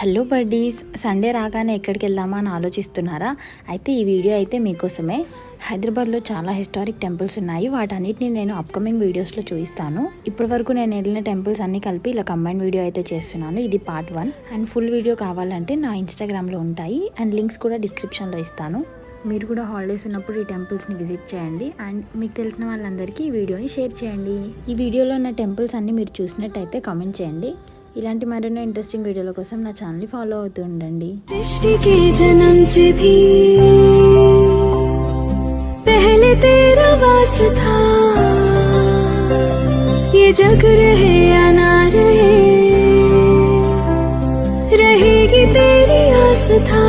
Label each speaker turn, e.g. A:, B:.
A: Hello buddies, Sunday రాగానే ఎక్కడికి వెళ్దామా అని ఆలోచిస్తున్నారా? అయితే ఈ వీడియో అయితే మీకోసమే. హైదరాబాద్లో చాలా హిస్టారిక్ టెంపుల్స్ ఉన్నాయి. వాటన్నిటిని నేను అప్కమింగ్ వీడియోస్లో చూపిస్తాను. ఇప్పటి వరకు నేను వెళ్ళిన టెంపుల్స్ అన్ని కలిపి ఇలా కంబైన్ వీడియో అయితే చేస్తున్నాను. ఇది పార్ట్ 1 అండ్ ఫుల్ వీడియో కావాలంటే నా ఇన్స్టాగ్రామ్లో ఉంటాయి అండ్ లింక్స్ కూడా డిస్క్రిప్షన్లో ఇస్తాను. మీరు కూడా హాలిడేస్ ఉన్నప్పుడు ఈ టెంపుల్స్ని విజిట్ చేయండి అండ్ మీకు తెలిసిన వాళ్ళందరికీ ఈ వీడియోని షేర్ చేయండి. ఈ వీడియోలో ఉన్న టెంపుల్స్ అన్ని మీరు చూసినట్టయితే కామెంట్ చేయండి. ఇలాంటి మరెన్నో ఇంట్రెస్టింగ్ వీడియోల కోసం నా ఛానల్ని ఫాలో అవుతూ ఉండండి.
B: सृष्टि के जन्म से भी पहले तेरा वास था, ये जग रहे या ना रहे, रहेगी तेरी आस्था।